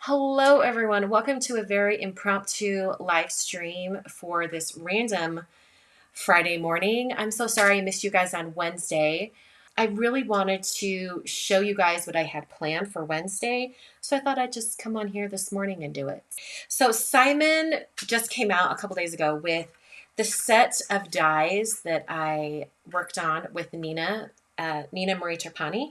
Hello everyone, welcome to a very impromptu live stream for this random Friday morning. I'm so sorry I missed you guys on Wednesday. I really wanted to show you guys what I had planned for Wednesday, so I thought I'd just come on here this morning and do it. So Simon just came out a couple days ago with the set of dies that I worked on with Neenah. Neenah Marie Trapani,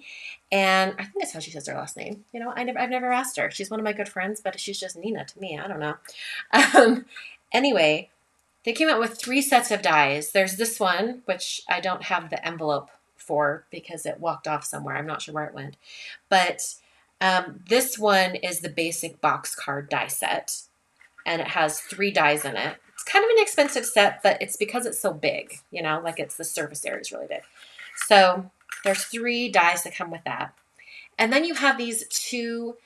and I think that's how she says her last name. You know, I've never asked her. She's one of my good friends, but she's just Neenah to me. I don't know. Anyway, they came out with 3 sets of dies. There's this one, which I don't have the envelope for because it walked off somewhere. I'm not sure where it went. But this one is the basic box card die set, and it has 3 dies in it. It's kind of an expensive set, but it's because it's so big, you know, like it's the surface area is really big. So there's 3 dies that come with that. And then you have these 2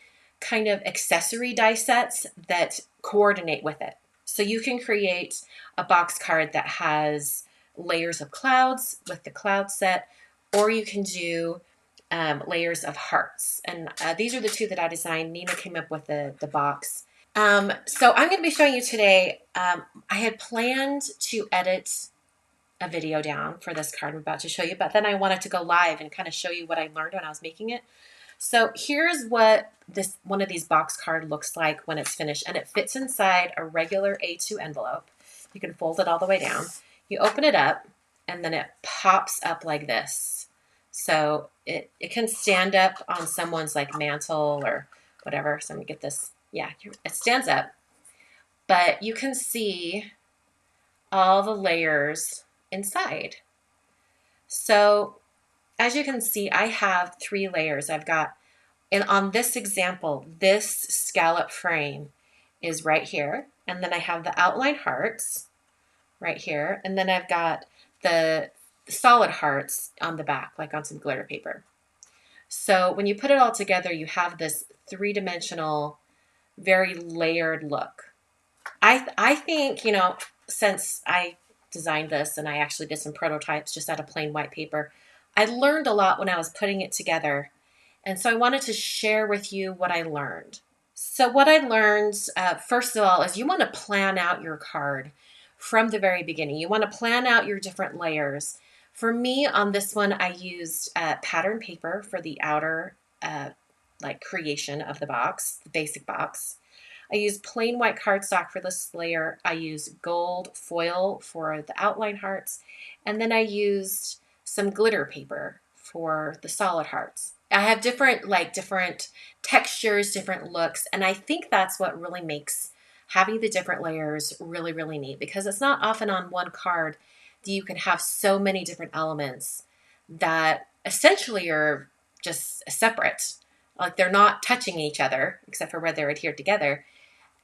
kind of accessory die sets that coordinate with it. So you can create a box card that has layers of clouds with the cloud set, or you can do layers of hearts. And these are the 2 that I designed. Neenah came up with the box. So I'm going to be showing you today. I had planned to edit a video down for this card I'm about to show you, but then I wanted to go live and kind of show you what I learned when I was making it. So here's what one of these box card looks like when it's finished, and it fits inside a regular A2 envelope. You can fold it all the way down. You open it up, and then it pops up like this. So it can stand up on someone's like mantle or whatever. So let me get this. Yeah, it stands up, but you can see all the layers inside. So as you can see, I have 3 layers. I've got, and on this example, this scallop frame is right here. And then I have the outline hearts right here. And then I've got the solid hearts on the back, like on some glitter paper. So when you put it all together, you have this 3-dimensional, very layered look. I think, you know, since I designed this and I actually did some prototypes just out of plain white paper, I learned a lot when I was putting it together. And so I wanted to share with you what I learned. So what I learned, first of all, is you want to plan out your card from the very beginning. You want to plan out your different layers. For me, on this one, I used pattern paper for the outer like creation of the box, the basic box. I used plain white cardstock for this layer. I used gold foil for the outline hearts. And then I used some glitter paper for the solid hearts. I have different textures, different looks. And I think that's what really makes having the different layers really, really neat, because it's not often on one card that you can have so many different elements that essentially are just separate. Like they're not touching each other except for where they're adhered together.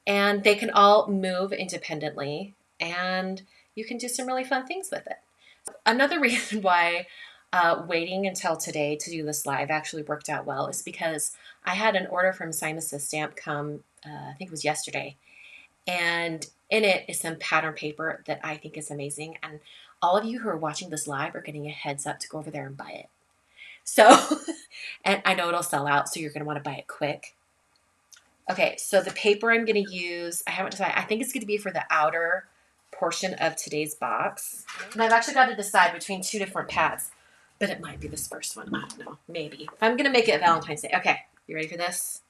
And they can all move independently, and you can do some really fun things with it. Another reason why waiting until today to do this live actually worked out well is because I had an order from Simon's Stamp come, I think it was yesterday, and in it is some pattern paper that I think is amazing. And all of you who are watching this live are getting a heads up to go over there and buy it. So, and I know it'll sell out, so you're going to want to buy it quick. Okay, so the paper I'm going to use, I haven't decided. I think it's going to be for the outer portion of today's box. And I've actually got to decide between 2 different pads, but it might be this first one. I don't know, maybe. I'm going to make it Valentine's Day. Okay, you ready for this?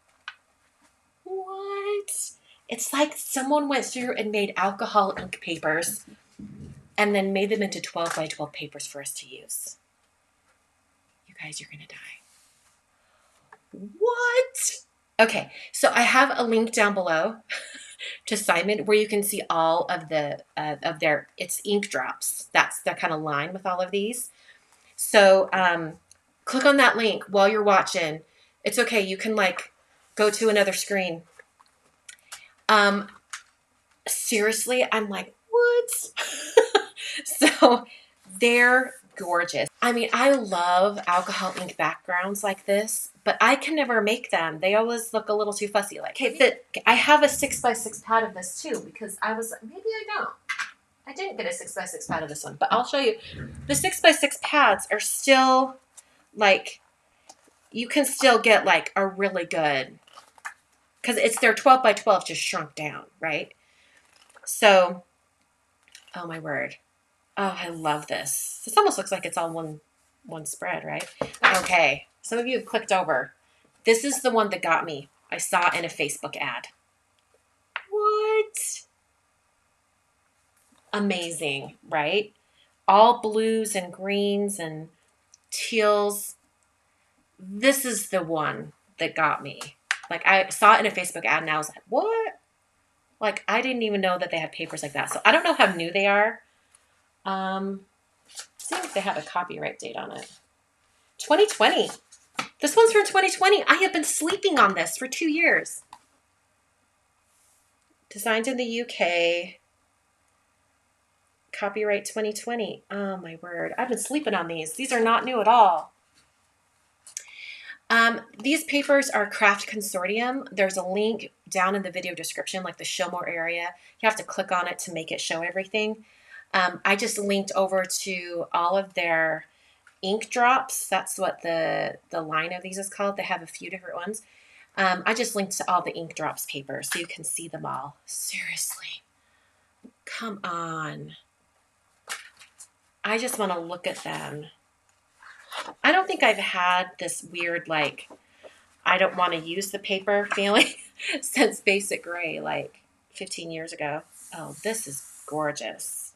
What? It's like someone went through and made alcohol ink papers and then made them into 12 by 12 papers for us to use. You guys, you're going to die. What? Okay, so I have a link down below to Simon where you can see all of it's ink drops. That's the kind of line with all of these. So click on that link while you're watching. It's okay. You can like go to another screen. Seriously, I'm like, what? So they're gorgeous. I mean, I love alcohol ink backgrounds like this, but I can never make them. They always look a little too fussy. Like, hey, I have a 6x6 pad of this too, because I was, maybe I don't. I didn't get a 6x6 pad of this one, but I'll show you. The 6x6 pads are still like, you can still get like a really good because it's their 12 by 12 just shrunk down, right? So, oh my word. Oh, I love this. This almost looks like it's all one spread, right? Okay, some of you have clicked over. This is the one that got me. I saw it in a Facebook ad. What? Amazing, right? All blues and greens and teals. This is the one that got me. Like, I saw it in a Facebook ad and I was like, what? Like, I didn't even know that they had papers like that. So I don't know how new they are. See if they have a copyright date on it. 2020. This one's from 2020. I have been sleeping on this for 2 years. Designed in the UK. Copyright 2020. Oh my word. I've been sleeping on these. These are not new at all. These papers are Craft Consortium. There's a link down in the video description, like the show more area. You have to click on it to make it show everything. I just linked over to all of their ink drops. That's what the line of these is called. They have a few different ones. I just linked to all the ink drops papers so you can see them all. Seriously. Come on. I just want to look at them. I don't think I've had this weird, like, I don't want to use the paper feeling since Basic Gray, like 15 years ago. Oh, this is gorgeous.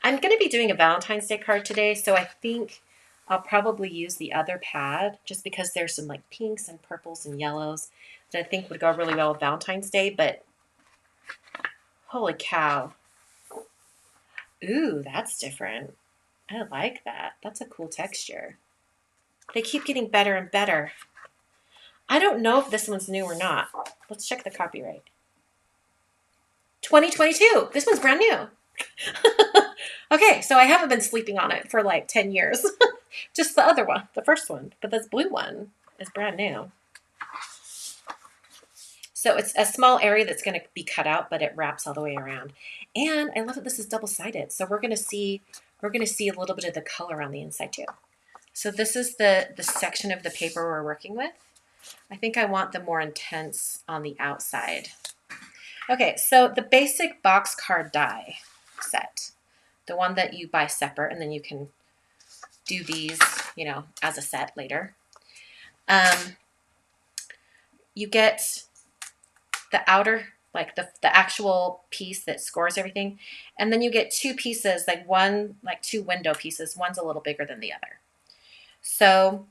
I'm going to be doing a Valentine's Day card today, so I think I'll probably use the other pad just because there's some like pinks and purples and yellows that I think would go really well with Valentine's Day, but holy cow. Ooh, that's different. I like that. That's a cool texture. They keep getting better and better. I don't know if this one's new or not. Let's check the copyright. 2022. This one's brand new. Okay, so I haven't been sleeping on it for like 10 years. Just the other one, the first one. But this blue one is brand new. So it's a small area that's going to be cut out, but it wraps all the way around. And I love that this is double-sided. So we're going to see a little bit of the color on the inside too. So this is the section of the paper we're working with. I think I want the more intense on the outside. Okay, so the basic box card die set, the one that you buy separate and then you can do these, you know, as a set later. You get the outer, like the actual piece that scores everything. And then you get two pieces, like two window pieces. One's a little bigger than the other. So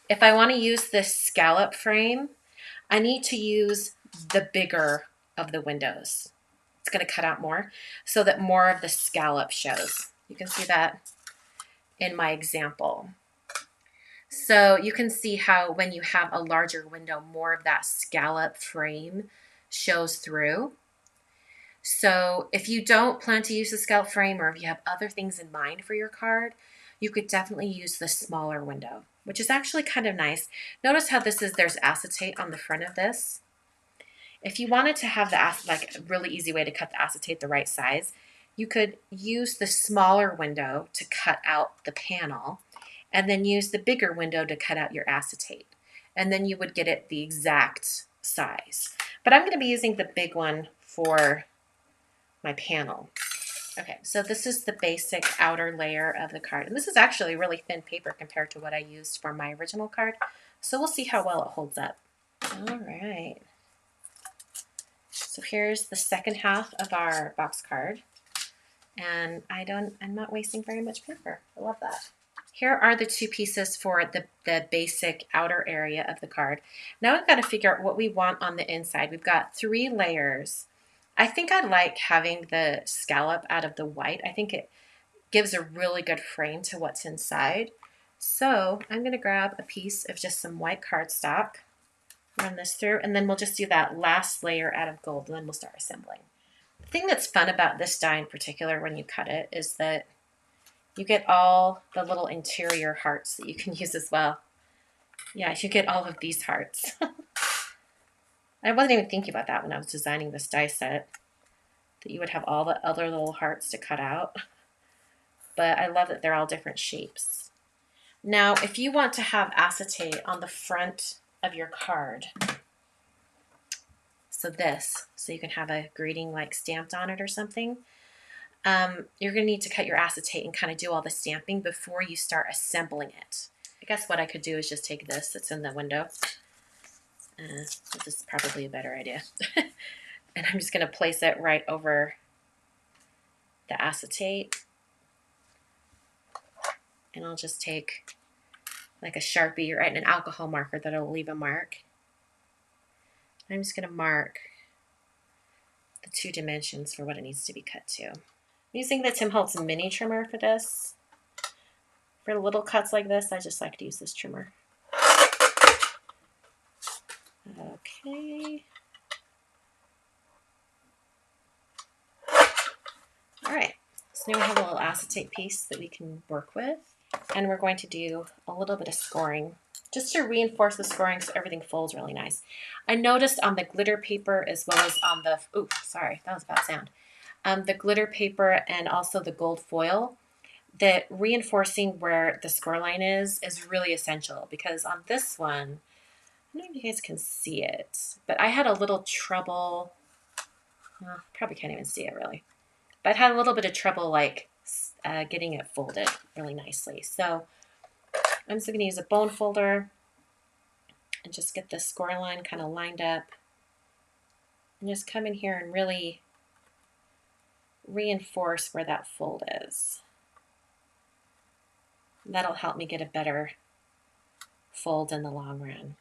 if I want to use this scallop frame, I need to use the bigger of the windows. It's going to cut out more so that more of the scallop shows. You can see that in my example. So you can see how when you have a larger window, more of that scallop frame shows through. So if you don't plan to use the scallop frame or if you have other things in mind for your card, you could definitely use the smaller window, which is actually kind of nice. Notice how there's acetate on the front of this. If you wanted to have like a really easy way to cut the acetate the right size, you could use the smaller window to cut out the panel and then use the bigger window to cut out your acetate. And then you would get it the exact size. But I'm going to be using the big one for my panel. Okay, so this is the basic outer layer of the card. And this is actually really thin paper compared to what I used for my original card. So we'll see how well it holds up. All right. So here's the second half of our box card. And I'm not wasting very much paper. I love that. Here are the two pieces for the basic outer area of the card. Now we've got to figure out what we want on the inside. We've got 3 layers. I think I like having the scallop out of the white. I think it gives a really good frame to what's inside. So I'm going to grab a piece of just some white cardstock, run this through, and then we'll just do that last layer out of gold, and then we'll start assembling. The thing that's fun about this die in particular when you cut it is that you get all the little interior hearts that you can use as well. Yeah, you get all of these hearts. I wasn't even thinking about that when I was designing this die set, that you would have all the other little hearts to cut out. But I love that they're all different shapes. Now, if you want to have acetate on the front of your card, So this, so you can have a greeting like stamped on it or something. You're going to need to cut your acetate and kind of do all the stamping before you start assembling it. I guess what I could do is just take this that's in the window. This is probably a better idea. And I'm just going to place it right over the acetate. And I'll just take like a Sharpie or an alcohol marker that'll leave a mark. I'm just going to mark the 2 dimensions for what it needs to be cut to. I'm using the Tim Holtz mini trimmer for this. For little cuts like this, I just like to use this trimmer. Okay. All right, so now we have a little acetate piece that we can work with. And we're going to do a little bit of scoring just to reinforce the scoring so everything folds really nice. I noticed on the glitter paper as well as on the, ooh, sorry, that was a bad sound. The glitter paper and also the gold foil, that reinforcing where the score line is really essential, because on this one, I don't know if you guys can see it, but I had a little trouble, well, probably can't even see it really, but I had a little bit of trouble like getting it folded really nicely. So I'm just going to use a bone folder and just get the score line kind of lined up and just come in here and really reinforce where that fold is. That'll help me get a better fold in the long run.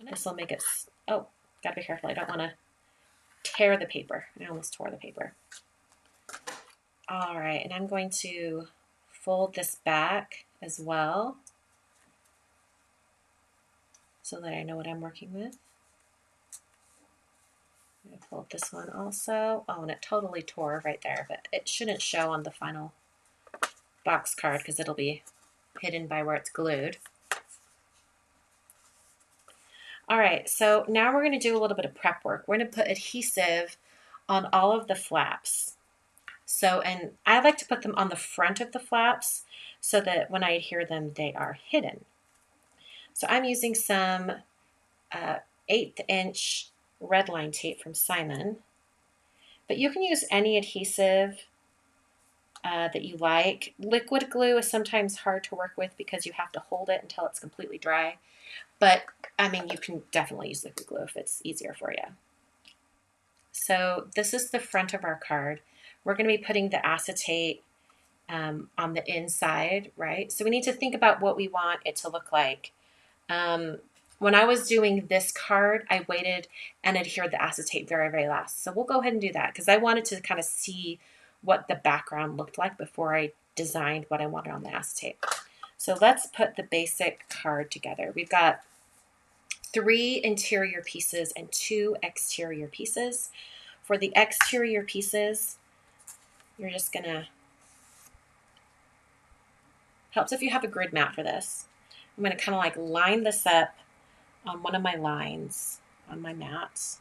This will make it, oh, gotta be careful. I don't want to tear the paper. I almost tore the paper. All right, and I'm going to fold this back as well so that I know what I'm working with. I'm going to fold this one also. Oh, and it totally tore right there, but it shouldn't show on the final box card because it'll be hidden by where it's glued. All right, so now we're going to do a little bit of prep work. We're going to put adhesive on all of the flaps. So, and I like to put them on the front of the flaps so that when I adhere them, they are hidden. So I'm using some 1/8 inch red line tape from Simon, but you can use any adhesive that you like. Liquid glue is sometimes hard to work with because you have to hold it until it's completely dry. But I mean, you can definitely use liquid glue if it's easier for you. So this is the front of our card. We're going to be putting the acetate on the inside, right? So we need to think about what we want it to look like. When I was doing this card, I waited and adhered the acetate very, very last. So we'll go ahead and do that because I wanted to kind of see what the background looked like before I designed what I wanted on the acetate. So let's put the basic card together. We've got 3 interior pieces and 2 exterior pieces. For the exterior pieces, you're just gonna, helps if you have a grid mat for this. I'm gonna kind of like line this up on one of my lines on my mat.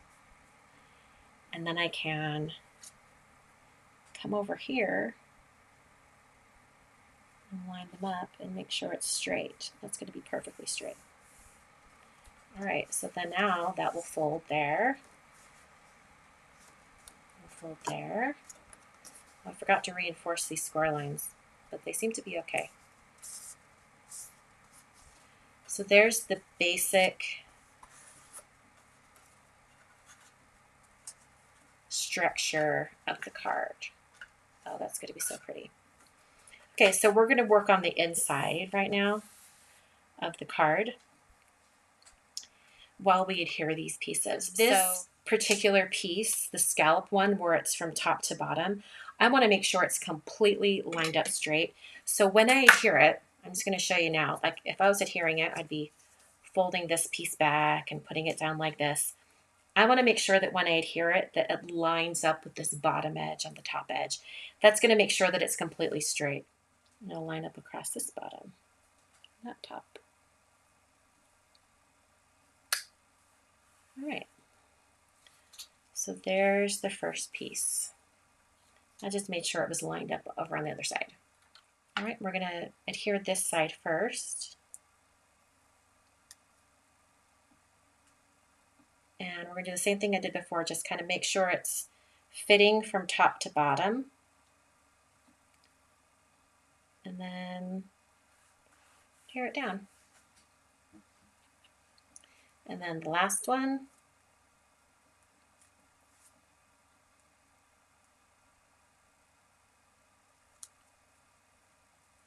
And then I can come over here and line them up and make sure it's straight. That's gonna be perfectly straight. All right, so then now that will fold there. We'll fold there. Oh, I forgot to reinforce these score lines, but they seem to be okay. So there's the basic structure of the card. Oh, that's going to be so pretty. Okay, so we're going to work on the inside right now of the card while we adhere these pieces. This particular piece, the scallop one where it's from top to bottom, I want to make sure it's completely lined up straight. So when I adhere it, I'm just going to show you now, like if I was adhering it, I'd be folding this piece back and putting it down like this. I want to make sure that when I adhere it, that it lines up with this bottom edge on the top edge. That's going to make sure that it's completely straight. And it'll line up across this bottom, not top. All right. So there's the first piece. I just made sure it was lined up over on the other side. All right, we're going to adhere this side first. And we're going to do the same thing I did before, just kind of make sure it's fitting from top to bottom. And then tear it down. And then the last one.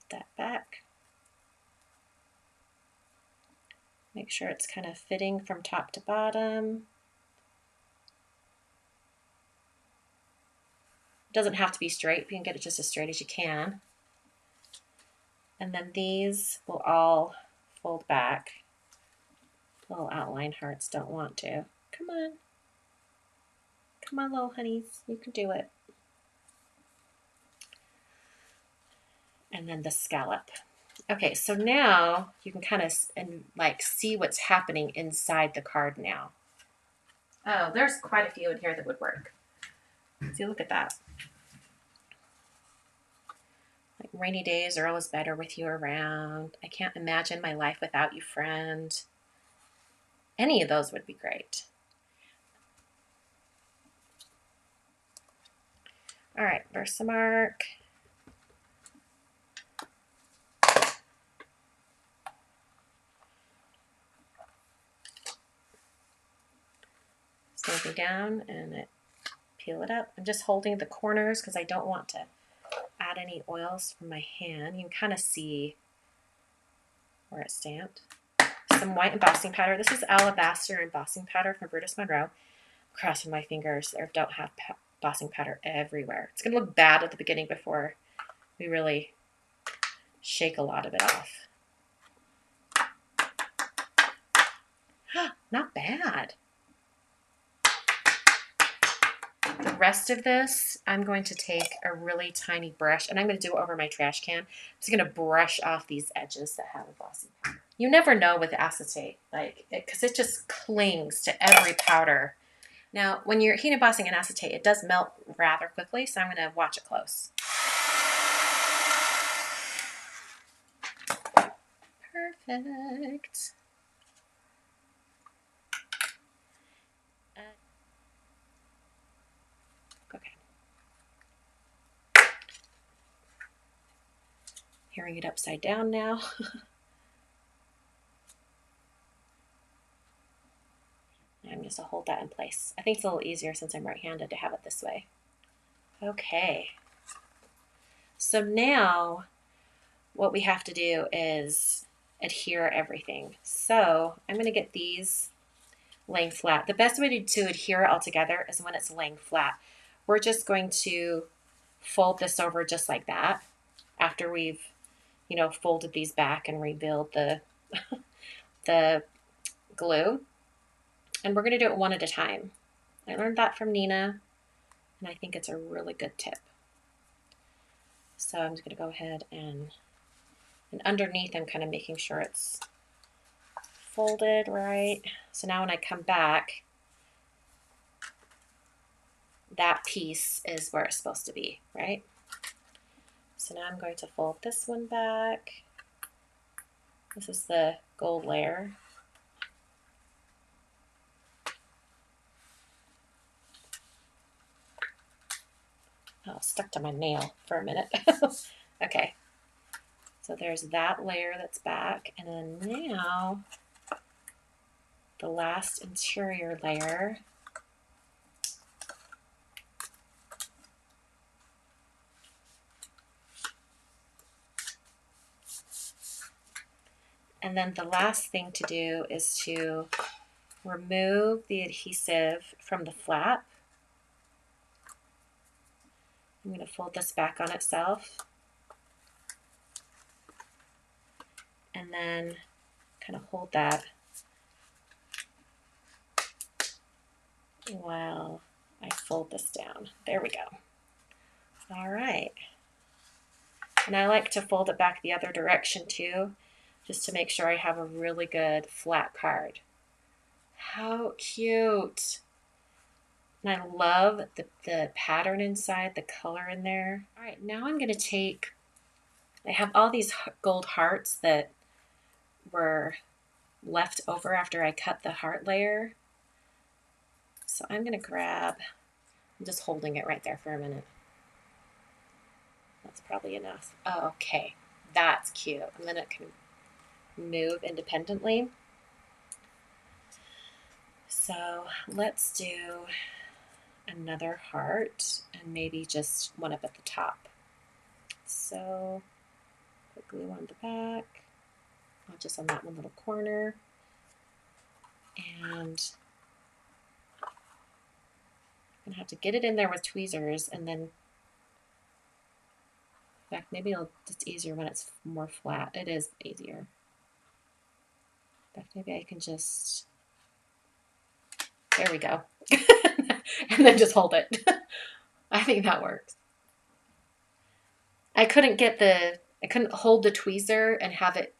That back. Make sure it's kind of fitting from top to bottom. It doesn't have to be straight. You can get it just as straight as you can. And then these will all fold back. Little outline hearts don't want to. Come on. Come on, little honeys. You can do it. And then the scallop. Okay, so now you can kind of like see what's happening inside the card now. Oh, there's quite a few in here that would work. See, look at that. Like, rainy days are always better with you around. I can't imagine my life without you, friend. Any of those would be great. All right, Versamark. Stamping down and peel it up. I'm just holding the corners because I don't want to add any oils from my hand. You can kind of see where it's stamped. Some white embossing powder. This is alabaster embossing powder from Brutus Monroe. I'm crossing my fingers. There don't have embossing powder everywhere. It's going to look bad at the beginning before we really shake a lot of it off. Not bad. The rest of this, I'm going to take a really tiny brush, and I'm going to do it over my trash can. I'm just going to brush off these edges that have embossing powder. You never know with acetate, like, because it just clings to every powder. Now, when you're heat embossing in acetate, it does melt rather quickly, so I'm going to watch it close. Perfect. Okay. Hearing it upside down now. I'm just going to hold that in place. I think it's a little easier since I'm right-handed to have it this way. Okay. So now what we have to do is adhere everything. So I'm going to get these laying flat. The best way to adhere it all together is when it's laying flat. We're just going to fold this over just like that after we've, folded these back and rebuild the, the glue. And we're going to do it one at a time. I learned that from Neenah, and I think it's a really good tip. So I'm just going to go ahead and underneath I'm kind of making sure it's folded right. So now when I come back, that piece is where it's supposed to be, right? So now I'm going to fold this one back. This is the gold layer. Oh, stuck to my nail for a minute. Okay, so there's that layer that's back, and then now the last interior layer. And then the last thing to do is to remove the adhesive from the flap. I'm going to fold this back on itself. And then kind of hold that while I fold this down. There we go. All right. And I like to fold it back the other direction too, just to make sure I have a really good flat card. How cute. And I love the pattern inside, the color in there. All right, now I'm going to take, I have all these gold hearts that were left over after I cut the heart layer. So I'm going to grab, I'm just holding it right there for a minute. That's probably enough. Oh, okay, that's cute. And then it can move independently. So let's do another heart and maybe just one up at the top. So put glue on the back, not just on that one little corner. And I'm gonna have to get it in there with tweezers, and then, in fact, maybe it's easier when it's more flat. It is easier. In fact, maybe I can just, there we go. And then just hold it. I think that works. I couldn't hold the tweezer and have it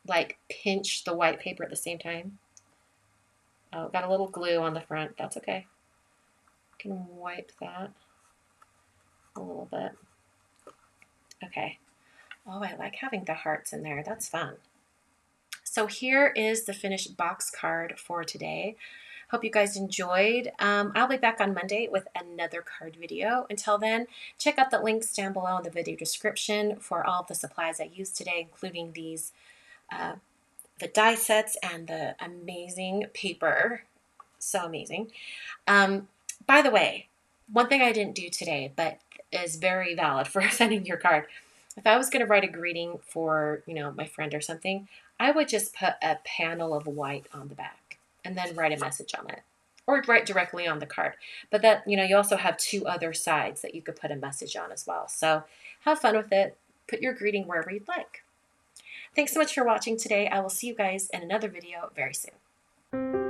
like pinch the white paper at the same time. Oh, got a little glue on the front. That's okay. I can wipe that a little bit. Okay. Oh, I like having the hearts in there. That's fun. So here is the finished box card for today. Hope you guys enjoyed. I'll be back on Monday with another card video. Until then, check out the links down below in the video description for all of the supplies I used today, including these, the die sets and the amazing paper. So amazing. By the way, one thing I didn't do today, but is very valid for sending your card. If I was going to write a greeting for, my friend or something, I would just put a panel of white on the back and then write a message on it, or write directly on the card. But that, you also have two other sides that you could put a message on as well. So have fun with it. Put your greeting wherever you'd like. Thanks so much for watching today. I will see you guys in another video very soon.